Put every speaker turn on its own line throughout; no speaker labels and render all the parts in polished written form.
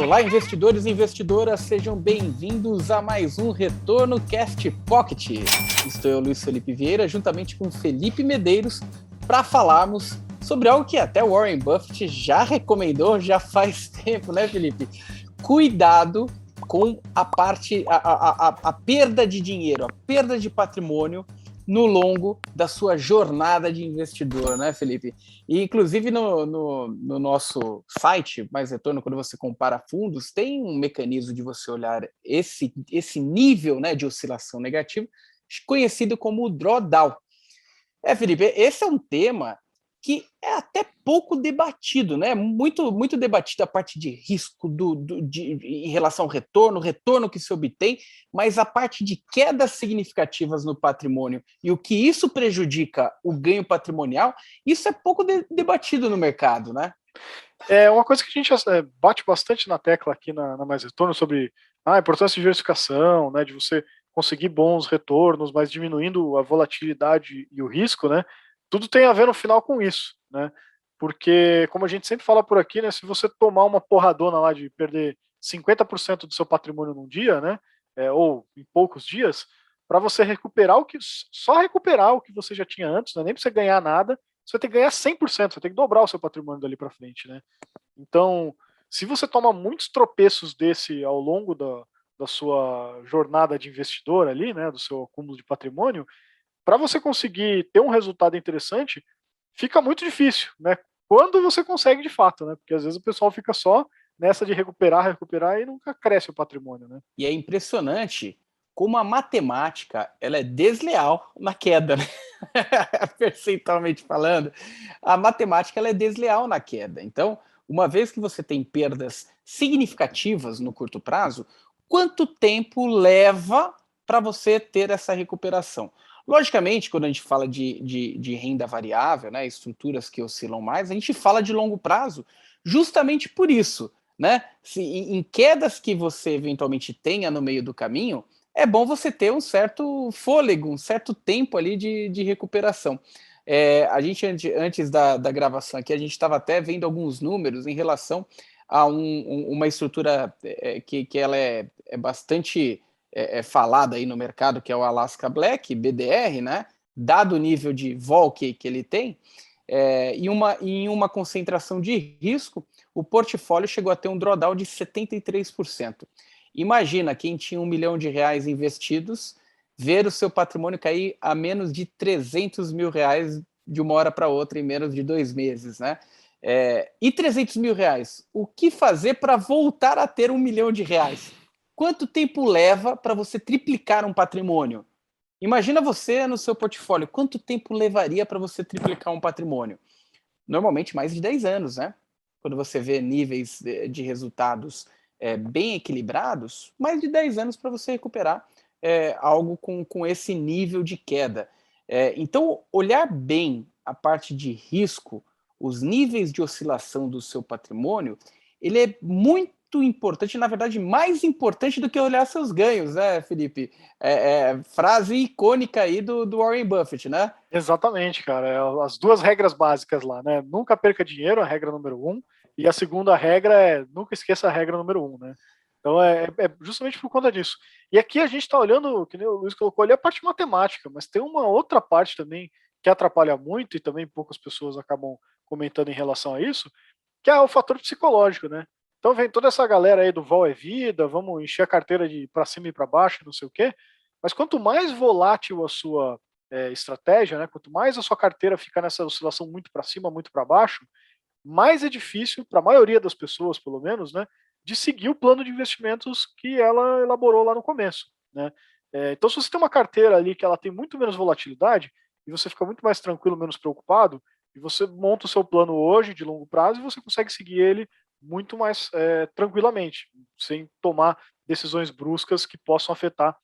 Olá, investidores e investidoras, sejam bem-vindos a mais um Retorno Cast Pocket. Estou eu, Luiz Felipe Vieira, juntamente com Felipe Medeiros, para falarmos sobre algo que até Warren Buffett já recomendou já faz tempo, né, Felipe? Cuidado com a perda de dinheiro, a perda de patrimônio no longo da sua jornada de investidor, né, Felipe? E, inclusive, no nosso site, Mais Retorno, quando você compara fundos, tem um mecanismo de você olhar esse nível, né, de oscilação negativa, conhecido como o drawdown. Felipe, esse é um tema que é até pouco debatido, né? Muito debatido a parte de risco em relação ao retorno que se obtém, mas a parte de quedas significativas no patrimônio e o que isso prejudica o ganho patrimonial, isso é pouco debatido no mercado, né?
É uma coisa que a gente bate bastante na tecla aqui na Mais Retorno sobre a importância de diversificação, né, de você conseguir bons retornos, mas diminuindo a volatilidade e o risco, né? Tudo tem a ver no final com isso, né? Porque, como a gente sempre fala por aqui, né, se você tomar uma porradona lá de perder 50% do seu patrimônio num dia, né, ou em poucos dias, para você recuperar só recuperar o que você já tinha antes, né, nem para você ganhar nada, você vai ter que ganhar 100%, você tem que dobrar o seu patrimônio dali para frente, né? Então, se você toma muitos tropeços desse ao longo da sua jornada de investidor ali, né, do seu acúmulo de patrimônio, para você conseguir ter um resultado interessante, fica muito difícil, né? Quando você consegue de fato, né? Porque às vezes o pessoal fica só nessa de recuperar e nunca cresce o patrimônio, né?
E é impressionante como a matemática ela é desleal na queda, né? Percentualmente falando, a matemática ela é desleal na queda. Então, uma vez que você tem perdas significativas no curto prazo, quanto tempo leva para você ter essa recuperação? Logicamente, quando a gente fala de renda variável, né, estruturas que oscilam mais, a gente fala de longo prazo, justamente por isso, né? Se em quedas que você eventualmente tenha no meio do caminho, é bom você ter um certo fôlego, um certo tempo ali de recuperação. A gente, antes da gravação aqui, a gente estava até vendo alguns números em relação a uma estrutura que ela é bastante falada aí no mercado, que é o Alaska Black, BDR, né? Dado o nível de vol que ele tem, em uma concentração de risco, o portfólio chegou a ter um drawdown de 73%. Imagina quem tinha R$1 milhão investidos, ver o seu patrimônio cair a menos de R$300 mil de uma hora para outra em menos de 2 meses, né? E R$300 mil, o que fazer para voltar a ter R$1 milhão? Quanto tempo leva para você triplicar um patrimônio? Imagina você no seu portfólio, quanto tempo levaria para você triplicar um patrimônio? Normalmente mais de 10 anos, né? Quando você vê níveis de resultados bem equilibrados, mais de 10 anos para você recuperar algo com esse nível de queda. Então, olhar bem a parte de risco, os níveis de oscilação do seu patrimônio, ele é muito importante, na verdade, mais importante do que olhar seus ganhos, né, Felipe? Frase icônica aí do Warren Buffett, né?
Exatamente, cara. As duas regras básicas lá, né? Nunca perca dinheiro, a regra número 1, e a segunda regra é nunca esqueça a regra número 1, né? Então é justamente por conta disso. E aqui a gente está olhando, que nem o Luiz colocou ali, a parte matemática, mas tem uma outra parte também que atrapalha muito e também poucas pessoas acabam comentando em relação a isso, que é o fator psicológico, né? Então vem toda essa galera aí do vol é vida, vamos encher a carteira de para cima e para baixo, não sei o quê. Mas quanto mais volátil a sua estratégia, né? Quanto mais a sua carteira fica nessa oscilação muito para cima, muito para baixo, mais é difícil para a maioria das pessoas, pelo menos, né, de seguir o plano de investimentos que ela elaborou lá no começo, né? Então, se você tem uma carteira ali que ela tem muito menos volatilidade e você fica muito mais tranquilo, menos preocupado, e você monta o seu plano hoje de longo prazo e você consegue seguir ele muito mais tranquilamente, sem tomar decisões bruscas que possam afetar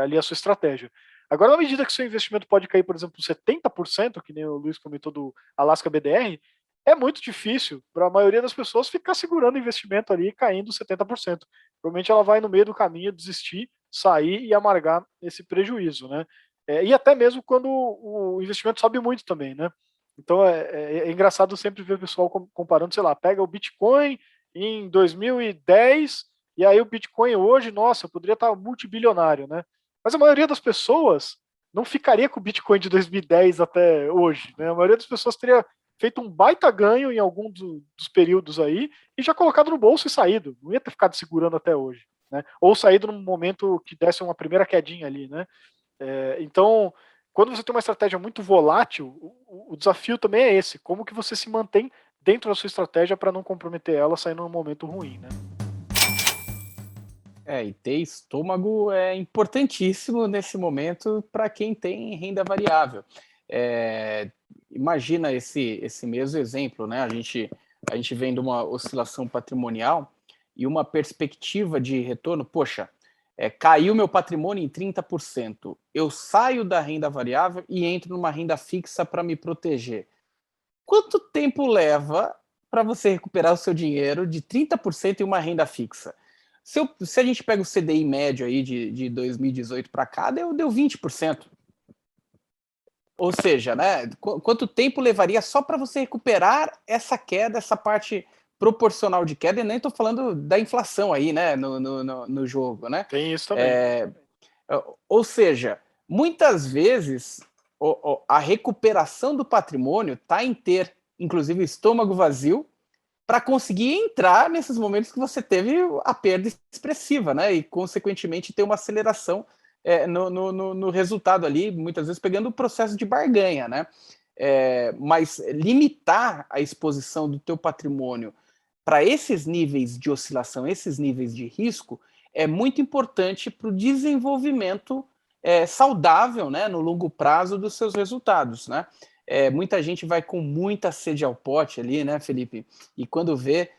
ali a sua estratégia. Agora, na medida que seu investimento pode cair, por exemplo, 70%, que nem o Luiz comentou do Alaska BDR, é muito difícil para a maioria das pessoas ficar segurando o investimento ali caindo 70%. Provavelmente ela vai no meio do caminho desistir, sair e amargar esse prejuízo, né? E até mesmo quando o investimento sobe muito também, né? Então é engraçado sempre ver o pessoal comparando, sei lá, pega o Bitcoin em 2010, e aí o Bitcoin hoje, nossa, eu poderia estar multibilionário, né? Mas a maioria das pessoas não ficaria com o Bitcoin de 2010 até hoje, né? A maioria das pessoas teria feito um baita ganho em algum dos períodos aí e já colocado no bolso e saído. Não ia ter ficado segurando até hoje, né? Ou saído num momento que desse uma primeira quedinha ali, né? Então, quando você tem uma estratégia muito volátil, o desafio também é esse, como que você se mantém dentro da sua estratégia para não comprometer ela saindo num momento ruim, né?
E ter estômago é importantíssimo nesse momento para quem tem renda variável. Imagina esse mesmo exemplo, né? A gente vem de uma oscilação patrimonial e uma perspectiva de retorno. Poxa, caiu meu patrimônio em 30%. Eu saio da renda variável e entro numa renda fixa para me proteger. Quanto tempo leva para você recuperar o seu dinheiro de 30% em uma renda fixa? Se a gente pega o CDI médio aí de 2018 para cá, deu 20%. Ou seja, né, quanto tempo levaria só para você recuperar essa queda, essa parte proporcional de queda? E nem estou falando da inflação aí, né, no jogo, né?
Tem isso também.
Ou seja, muitas vezes a recuperação do patrimônio está em ter, inclusive, o estômago vazio para conseguir entrar nesses momentos que você teve a perda expressiva, né? E, consequentemente, ter uma aceleração no resultado ali, muitas vezes pegando o processo de barganha, né? Mas limitar a exposição do teu patrimônio para esses níveis de oscilação, esses níveis de risco, é muito importante para o desenvolvimento saudável, né, no longo prazo dos seus resultados, né? Muita gente vai com muita sede ao pote ali, né, Felipe? E quando vê,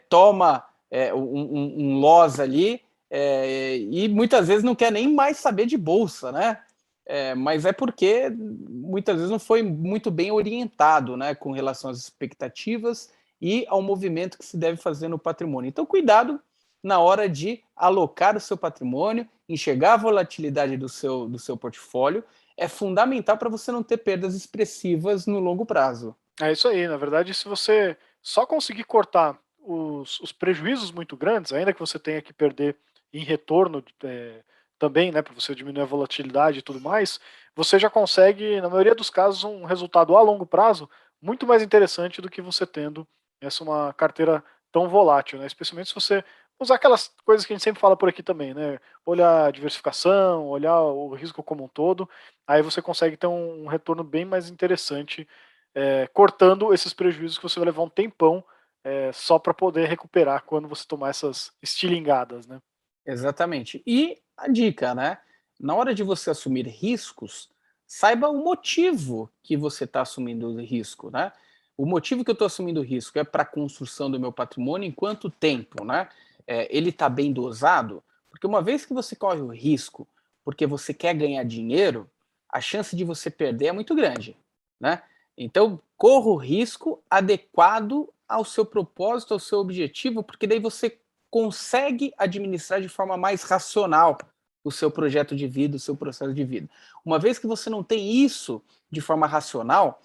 toma um loss ali e muitas vezes não quer nem mais saber de bolsa, né? Mas é porque muitas vezes não foi muito bem orientado, né, com relação às expectativas e ao movimento que se deve fazer no patrimônio. Então, cuidado na hora de alocar o seu patrimônio, enxergar a volatilidade do seu portfólio, é fundamental para você não ter perdas expressivas no longo prazo.
É isso aí, na verdade, se você só conseguir cortar os prejuízos muito grandes, ainda que você tenha que perder em retorno também, né, para você diminuir a volatilidade e tudo mais, você já consegue, na maioria dos casos, um resultado a longo prazo muito mais interessante do que você tendo essa uma carteira tão volátil, né? Especialmente se você usar aquelas coisas que a gente sempre fala por aqui também, né? Olhar a diversificação, olhar o risco como um todo, aí você consegue ter um retorno bem mais interessante cortando esses prejuízos que você vai levar um tempão só para poder recuperar quando você tomar essas estilingadas, né?
Exatamente. E a dica, né? Na hora de você assumir riscos, saiba o motivo que você está assumindo o risco, né? O motivo que eu estou assumindo o risco é para a construção do meu patrimônio em quanto tempo, né? Ele está bem dosado? Porque uma vez que você corre o risco porque você quer ganhar dinheiro, a chance de você perder é muito grande, né? Então, corra o risco adequado ao seu propósito, ao seu objetivo, porque daí você consegue administrar de forma mais racional o seu projeto de vida, o seu processo de vida. Uma vez que você não tem isso de forma racional,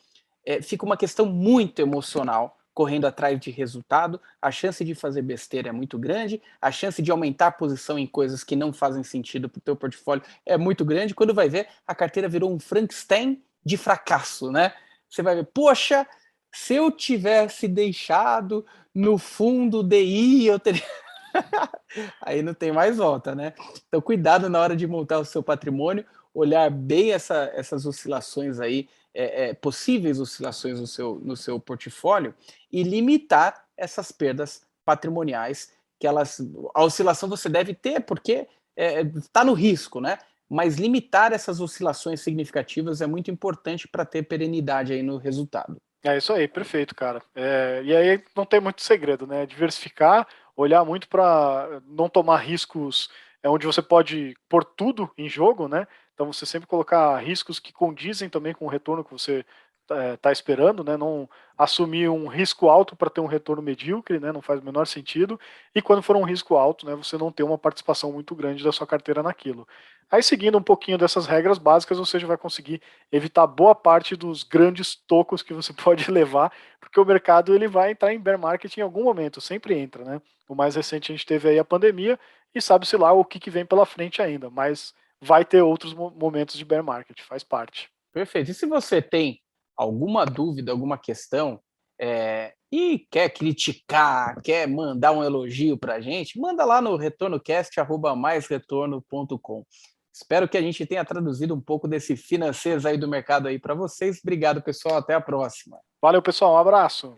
fica uma questão muito emocional, correndo atrás de resultado, a chance de fazer besteira é muito grande, a chance de aumentar a posição em coisas que não fazem sentido para o teu portfólio é muito grande. Quando vai ver, a carteira virou um Frankenstein de fracasso, né? Você vai ver, poxa, se eu tivesse deixado no fundo DI, eu teria aí não tem mais volta, né? Então, cuidado na hora de montar o seu patrimônio, olhar bem essas oscilações aí, possíveis oscilações no seu portfólio e limitar essas perdas patrimoniais que a oscilação você deve ter porque está no risco, né? Mas limitar essas oscilações significativas é muito importante para ter perenidade aí no resultado.
É isso aí, perfeito, cara. E aí não tem muito segredo, né? Diversificar, olhar muito para não tomar riscos onde você pode pôr tudo em jogo, né? Então você sempre colocar riscos que condizem também com o retorno que você tá esperando, né? Não assumir um risco alto para ter um retorno medíocre, né? Não faz o menor sentido. E quando for um risco alto, né? Você não ter uma participação muito grande da sua carteira naquilo. Aí, seguindo um pouquinho dessas regras básicas, você já vai conseguir evitar boa parte dos grandes tocos que você pode levar, porque o mercado ele vai entrar em bear market em algum momento, sempre entra, né? O mais recente a gente teve aí a pandemia e sabe-se lá o que vem pela frente ainda, mas vai ter outros momentos de bear market, faz parte.
Perfeito. E se você tem alguma dúvida, alguma questão, e quer criticar, quer mandar um elogio para a gente, manda lá no retornocast@maisretorno.com. Espero que a gente tenha traduzido um pouco desse financeiros aí do mercado aí para vocês. Obrigado, pessoal. Até a próxima.
Valeu, pessoal. Um abraço.